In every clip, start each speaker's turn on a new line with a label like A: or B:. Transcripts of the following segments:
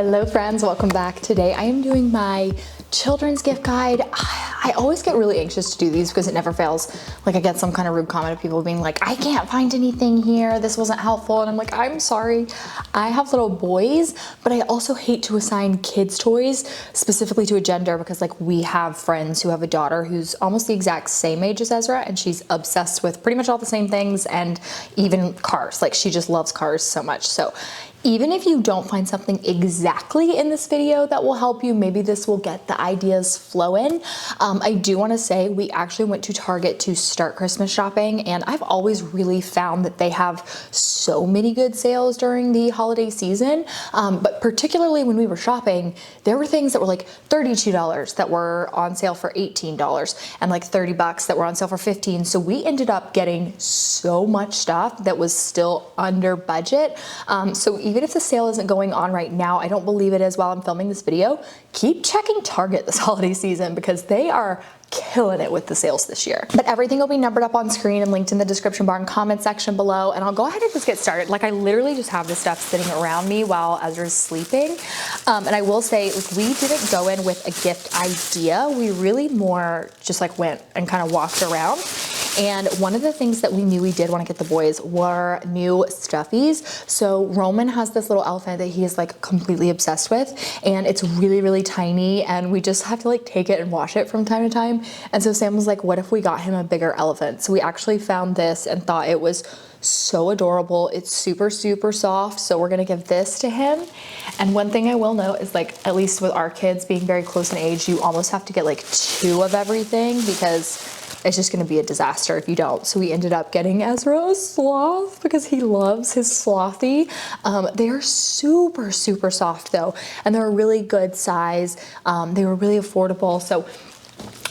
A: Hello friends, welcome back. Today I am doing my children's gift guide. I always get really anxious to do these because it never fails. Like I get some kind of rude comment of people being like, I can't find anything here, this wasn't helpful. And I'm like, I'm sorry. I have little boys, but I also hate to assign kids toys specifically to a gender because like we have friends who have a daughter who's almost the exact same age as Ezra and she's obsessed with pretty much all the same things and even cars. Like she just loves cars so much. So even if you don't find something exactly in this video that will help you, maybe this will get the ideas flowing. I do want to say we actually went to Target to start Christmas shopping, and I've always really found that they have so many good sales during the holiday season. But particularly when we were shopping, there were things that were like $32 that were on sale for $18 and like $30 that were on sale for $15. So we ended up getting so much stuff that was still under budget. So even if the sale isn't going on right now, I don't believe it is while I'm filming this video, keep checking Target this holiday season because they are killing it with the sales this year. But everything will be numbered up on screen and linked in the description bar and comment section below. And I'll go ahead and just get started. Like I literally just have this stuff sitting around me while Ezra's sleeping. And I will say, like, we didn't go in with a gift idea. We really more just like went and kind of walked around. And one of the things that we knew we did want to get the boys were new stuffies. So Roman has this little elephant that he is like completely obsessed with, and it's really, really tiny, and we just have to like take it and wash it from time to time. And so Sam was like, what if we got him a bigger elephant? So we actually found this and thought it was so adorable. It's super, super soft. So we're gonna give this to him. And one thing I will note is like, at least with our kids being very close in age, you almost have to get like 2 of everything because it's just gonna be a disaster if you don't. So we ended up getting Ezra a sloth because he loves his slothy. They are super, super soft though. And they're a really good size. They were really affordable. So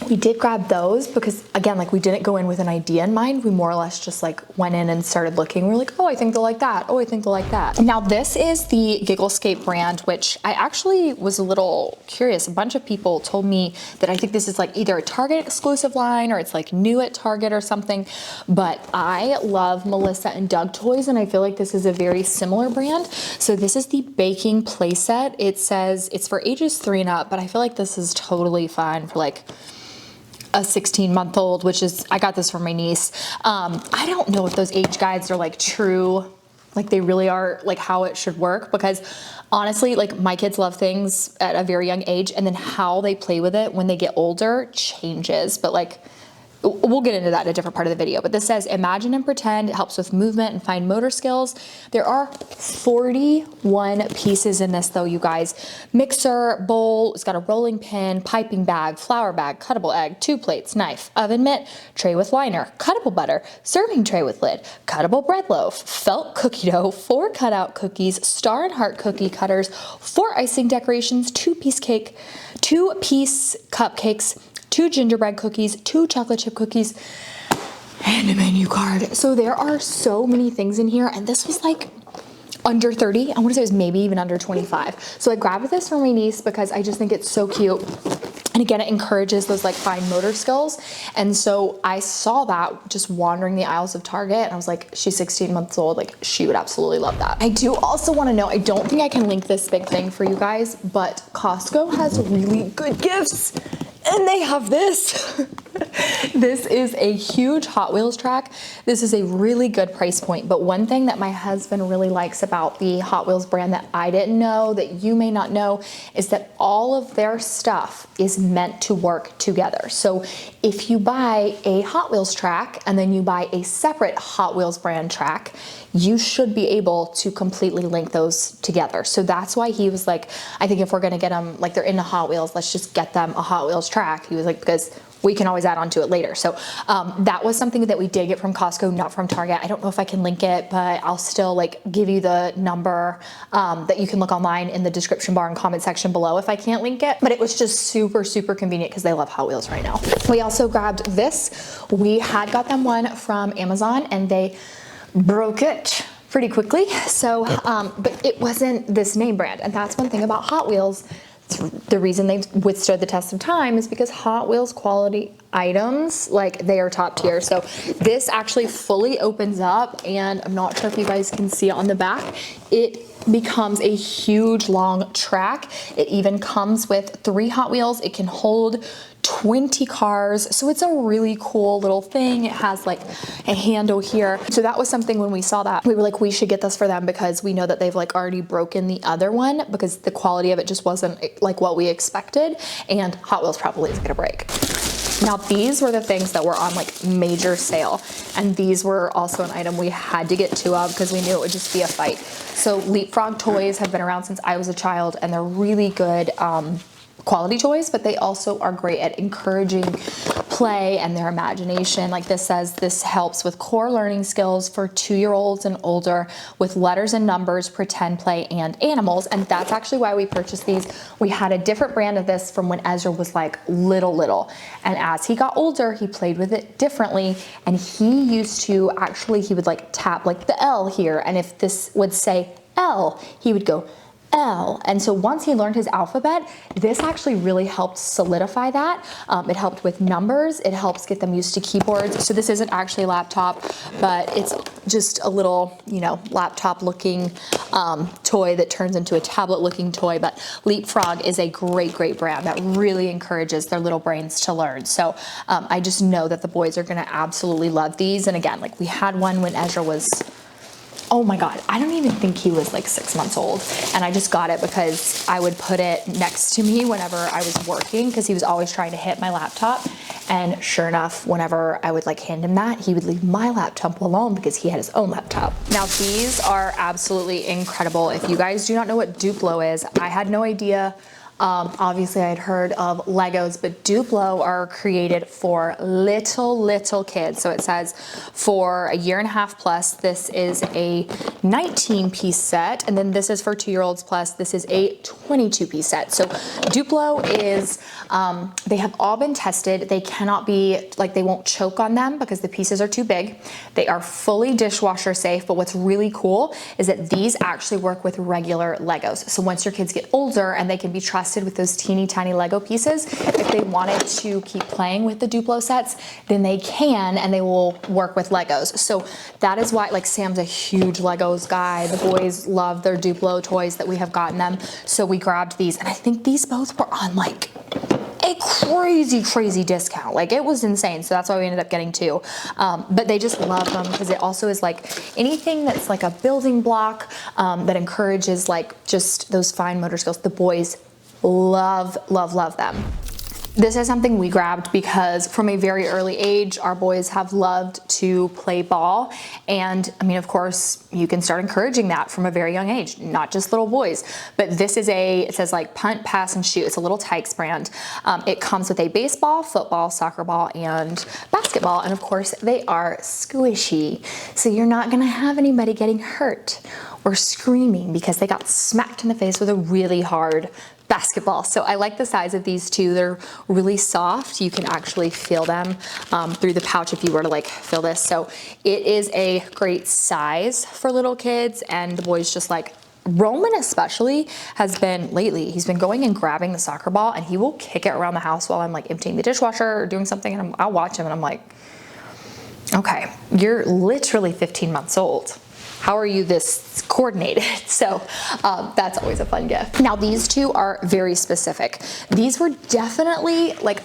A: we did grab those because again, like we didn't go in with an idea in mind. We more or less just like went in and started looking. We were like, oh, I think they'll like that. Oh, I think they'll like that. Now this is the Gigglescape brand, which I actually was a little curious. A bunch of people told me that I think this is like either a Target exclusive line or it's like new at Target or something. But I love Melissa and Doug toys, and I feel like this is a very similar brand. So this is the baking playset. It says it's for ages 3 and up, but I feel like this is totally fine for like a 16-month-old, which is, I got this from my niece. I don't know if those age guides are like true, like they really are like how it should work, because honestly, like my kids love things at a very young age, and then how they play with it when they get older changes. But like, we'll get into that in a different part of the video. But this says, imagine and pretend. It helps with movement and fine motor skills. There are 41 pieces in this though, you guys. Mixer, bowl, it's got a rolling pin, piping bag, flour bag, cuttable egg, 2 plates, knife, oven mitt, tray with liner, cuttable butter, serving tray with lid, cuttable bread loaf, felt cookie dough, 4 cutout cookies, star and heart cookie cutters, 4 icing decorations, 2-piece cake, 2-piece cupcakes, 2 gingerbread cookies, 2 chocolate chip cookies, and a menu card. So there are so many things in here, and this was like under 30. I want to say it was maybe even under 25. So I grabbed this for my niece because I just think it's so cute. And again, it encourages those like fine motor skills. And so I saw that just wandering the aisles of Target, and I was like, she's 16 months old, like she would absolutely love that. I do also want to know, I don't think I can link this big thing for you guys, but Costco has really good gifts. And they have this. This is a huge Hot Wheels track. This is a really good price point. But one thing that my husband really likes about the Hot Wheels brand that I didn't know, that you may not know, is that all of their stuff is meant to work together. So if you buy a Hot Wheels track and then you buy a separate Hot Wheels brand track, you should be able to completely link those together. So that's why he was like, I think if we're gonna get them, like they're into Hot Wheels, let's just get them a Hot Wheels track. He was like, because we can always add on to it later. So that was something that we did get from Costco, not from Target. I don't know if I can link it, but I'll still like give you the number that you can look online in the description bar and comment section below if I can't link it. But it was just super, super convenient because they love Hot Wheels right now. We also grabbed this. We had got them one from Amazon and they broke it pretty quickly. So, but it wasn't this name brand. And that's one thing about Hot Wheels. The reason they've withstood the test of time is because Hot Wheels quality items, like they are top tier. So this actually fully opens up, and I'm not sure if you guys can see it on the back. It becomes a huge long track. It even comes with 3 Hot Wheels. It can hold 20 cars. So it's a really cool little thing. It has like a handle here. So that was something when we saw that, we were like, we should get this for them because we know that they've like already broken the other one because the quality of it just wasn't like what we expected. And Hot Wheels probably is gonna break. Now these were the things that were on like major sale. And these were also an item we had to get 2 of because we knew it would just be a fight. So Leapfrog toys have been around since I was a child and they're really good quality toys, but they also are great at encouraging play and their imagination. Like this says, this helps with core learning skills for 2-year-olds and older with letters and numbers, pretend play, and animals. And that's actually why we purchased these. We had a different brand of this from when Ezra was like little. And as he got older, he played with it differently. And he used to actually, he would like tap like the L here. And if this would say L, he would go L. And so once he learned his alphabet, this actually really helped solidify that. It helped with numbers. It helps get them used to keyboards. So this isn't actually a laptop, but it's just a little, you know, laptop looking toy that turns into a tablet looking toy. But Leapfrog is a great brand that really encourages their little brains to learn. So I just know that the boys are going to absolutely love these. And again, like we had one when Ezra was, oh my God, I don't even think he was like 6 months old. And I just got it because I would put it next to me whenever I was working because he was always trying to hit my laptop. And sure enough, whenever I would like hand him that, he would leave my laptop alone because he had his own laptop. Now these are absolutely incredible. If you guys do not know what Duplo is, I had no idea. Obviously I had heard of Legos, but Duplo are created for little kids. So it says for 1.5 years plus, this is a 19-piece set. And then this is for 2-year-olds plus, this is a 22-piece set. So Duplo is, they have all been tested. They cannot be, like they won't choke on them because the pieces are too big. They are fully dishwasher safe, but what's really cool is that these actually work with regular Legos. So once your kids get older and they can be trusted with those teeny tiny Lego pieces, if they wanted to keep playing with the Duplo sets, then they can, and they will work with Legos. So that is why, like Sam's a huge Legos guy. The boys love their Duplo toys that we have gotten them. So we grabbed these, and I think these both were on like a crazy discount. Like it was insane. So that's why we ended up getting 2. But they just love them because it also is like anything that's like a building block that encourages like just those fine motor skills. The boys love them. This is something we grabbed because from a very early age, our boys have loved to play ball. And I mean, of course, you can start encouraging that from a very young age, not just little boys. But this is it says like punt, pass, and shoot. It's a little Tykes brand. It comes with a baseball, football, soccer ball, and basketball. And of course, they are squishy. So you're not gonna have anybody getting hurt or screaming because they got smacked in the face with a really hard basketball. So I like the size of these too. They're really soft. You can actually feel them through the pouch if you were to like feel this. So it is a great size for little kids, and the boys just like Roman especially has been lately, he's been going and grabbing the soccer ball and he will kick it around the house while I'm like emptying the dishwasher or doing something, and I'll watch him and I'm like, okay, you're literally 15 months old. How are you this coordinated? So that's always a fun gift. Now these 2 are very specific. These were definitely like,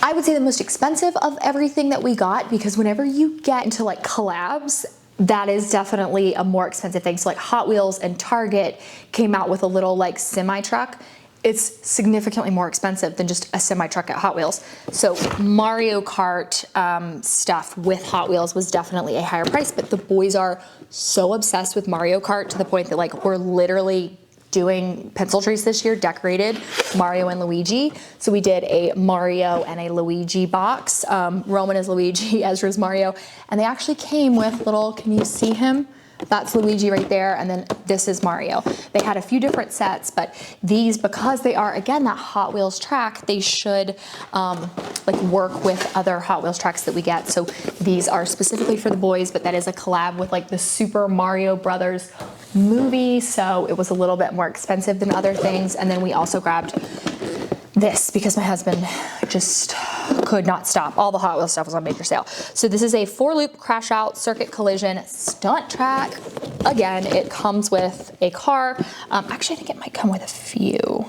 A: I would say the most expensive of everything that we got, because whenever you get into like collabs, that is definitely a more expensive thing. So like Hot Wheels and Target came out with a little like semi truck. It's significantly more expensive than just a semi-truck at Hot Wheels. So Mario Kart stuff with Hot Wheels was definitely a higher price, but the boys are so obsessed with Mario Kart to the point that like we're literally doing pencil trees this year, decorated Mario and Luigi. So we did a Mario and a Luigi box. Roman is Luigi, Ezra's Mario, and they actually came with little, can you see him? That's Luigi right there, and then this is Mario. They had a few different sets, but these, because they are, again, that Hot Wheels track, they should like work with other Hot Wheels tracks that we get. So these are specifically for the boys, but that is a collab with like the Super Mario Brothers movie, so it was a little bit more expensive than other things. And then we also grabbed this because my husband just could not stop. All the Hot Wheels stuff was on major sale. So this is a 4-loop crash out circuit collision stunt track. Again, it comes with a car. Actually, I think it might come with a few,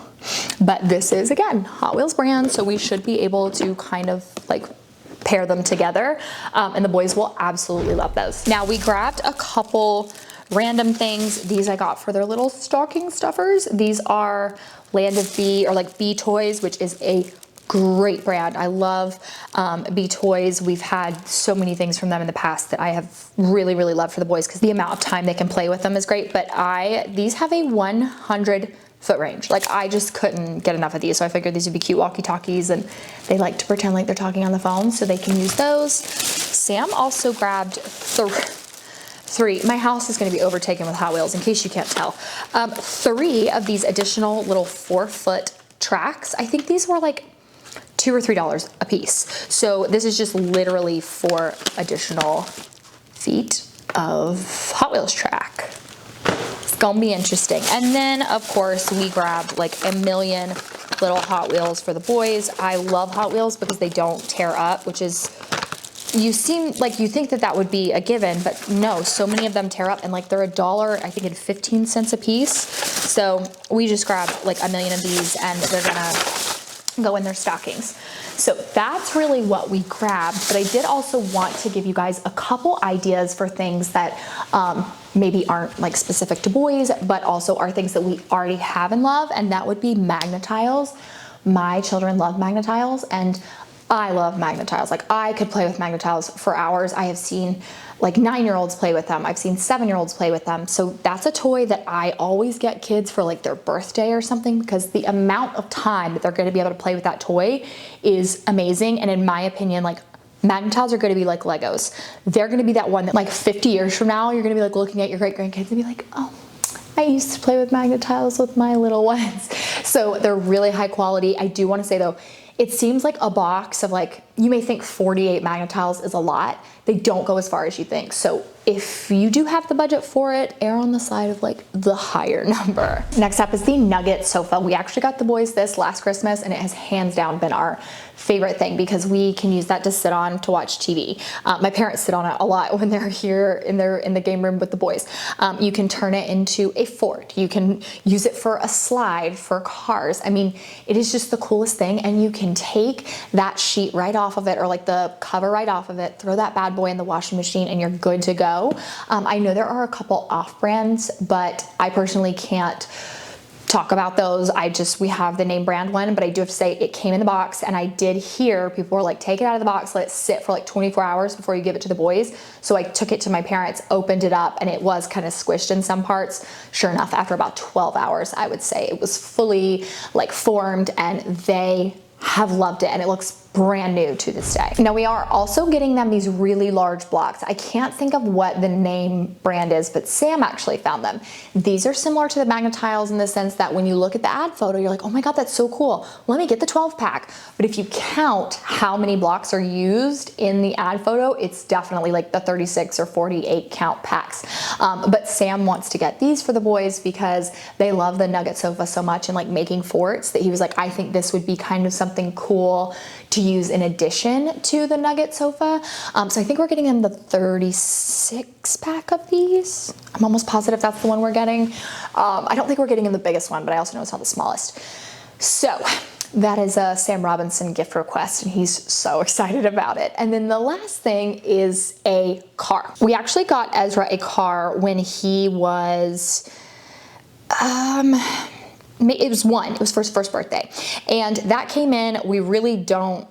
A: but this is, again, Hot Wheels brand, so we should be able to kind of like pair them together, and the boys will absolutely love those. Now, we grabbed a couple random things. These I got for their little stocking stuffers. These are Land of Bee, or like Bee Toys, which is a great brand. I love Bee Toys. We've had so many things from them in the past that I have really, really loved for the boys because the amount of time they can play with them is great. But these have a 100-foot range. Like, I just couldn't get enough of these. So I figured these would be cute walkie-talkies, and they like to pretend like they're talking on the phone, so they can use those. Sam also grabbed three. My house is going to be overtaken with Hot Wheels, in case you can't tell. 3 of these additional little 4-foot tracks. I think these were like $2 or $3 a piece. So this is just literally 4 additional feet of Hot Wheels track. It's gonna be interesting. And then of course we grabbed like a million little Hot Wheels for the boys. I love Hot Wheels because they don't tear up, which is, you seem like you think that that would be a given, but no, so many of them tear up, and like they're $1, I think, and 15 cents a piece. So we just grabbed like a million of these, and they're gonna go in their stockings. So that's really what we grabbed, but I did also want to give you guys a couple ideas for things that maybe aren't like specific to boys, but also are things that we already have and love, and that would be magnet tiles. My children love magnet tiles, and I love magnet tiles. Like, I could play with magnet tiles for hours. I have seen like 9-year-olds play with them. I've seen 7-year-olds play with them. So that's a toy that I always get kids for like their birthday or something, because the amount of time that they're going to be able to play with that toy is amazing. And in my opinion, like, magnet tiles are going to be like Legos. They're going to be that one that like 50 years from now, you're going to be like looking at your great grandkids and be like, oh, I used to play with magnet tiles with my little ones. So they're really high quality. I do want to say though, it seems like a box of like, you may think 48 magnet tiles is a lot. They don't go as far as you think. So if you do have the budget for it, err on the side of like the higher number. Next up is the Nugget sofa. We actually got the boys this last Christmas, and it has hands down been our favorite thing because we can use that to sit on to watch TV. My parents sit on it a lot when they're here in the game room with the boys. You can turn it into a fort. You can use it for a slide for cars. I mean, it is just the coolest thing, and you can take that sheet right off of it, or like the cover right off of it, throw that bad boy in the washing machine, and you're good to go. I know there are a couple off brands, but I personally can't talk about those. We have the name brand one, but I do have to say it came in the box, and I did hear people were like, take it out of the box, let it sit for like 24 hours before you give it to the boys. So I took it to my parents, opened it up, and it was kind of squished in some parts. Sure enough, after about 12 hours, I would say it was fully like formed, and they have loved it, and it looks brand new to this day. Now, we are also getting them these really large blocks. I can't think of what the name brand is, but Sam actually found them. These are similar to the magnet tiles in the sense that when you look at the ad photo, you're like, oh my God, that's so cool. Let me get the 12 pack. But if you count how many blocks are used in the ad photo, it's definitely like the 36 or 48 count packs. But Sam wants to get these for the boys because they love the Nugget sofa so much and like making forts, that he was like, I think this would be kind of something cool to use in addition to the Nugget sofa. So I think we're getting in the 36 pack of these. I'm almost positive that's the one we're getting. I don't think we're getting in the biggest one, but I also know it's not the smallest. So that is a Sam Robinson gift request, and he's so excited about it. And then the last thing is a car. We actually got Ezra a car when he was, it was for his first birthday, and that came in. We really don't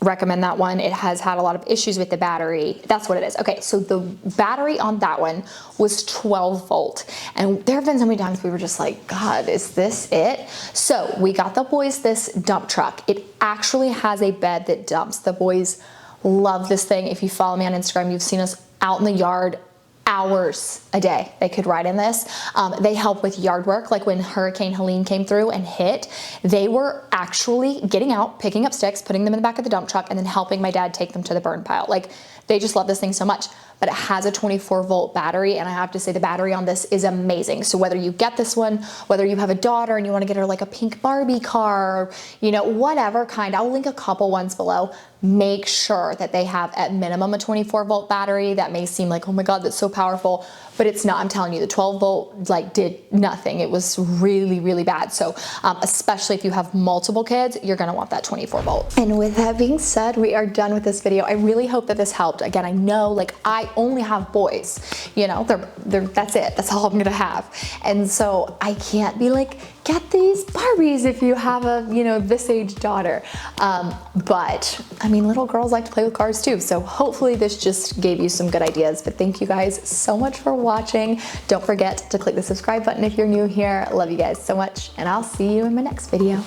A: recommend that one. It has had a lot of issues with the battery. That's what it is. Okay, so the battery on that one was 12 volt, and there have been so many times we were just like, God, is this it? So we got the boys this dump truck. It actually has a bed that dumps. The boys love this thing. If you follow me on Instagram, you've seen us out in the yard hours a day they could ride in this. They help with yard work. Like when Hurricane Helene came through and hit, they were actually getting out, picking up sticks, putting them in the back of the dump truck, and then helping my dad take them to the burn pile. Like, they just love this thing so much. But it has a 24 volt battery, and I have to say the battery on this is amazing. So whether you get this one, whether you have a daughter and you want to get her like a pink Barbie car, or, you know, whatever kind, I'll link a couple ones below. Make sure that they have at minimum a 24 volt battery. That may seem like, oh my God, that's so powerful, but it's not. I'm telling you, the 12 volt like did nothing. It was really, really bad. So especially if you have multiple kids, you're gonna want that 24 volt. And with that being said, we are done with this video. I really hope that this helped. Again, I know like I only have boys, you know, that's it. That's all I'm gonna have. And so I can't be like, get these Barbies if you have a, you know, this age daughter. But I mean, little girls like to play with cars too. So hopefully this just gave you some good ideas. But thank you guys so much for watching. Don't forget to click the subscribe button if you're new here. Love you guys so much, and I'll see you in my next video.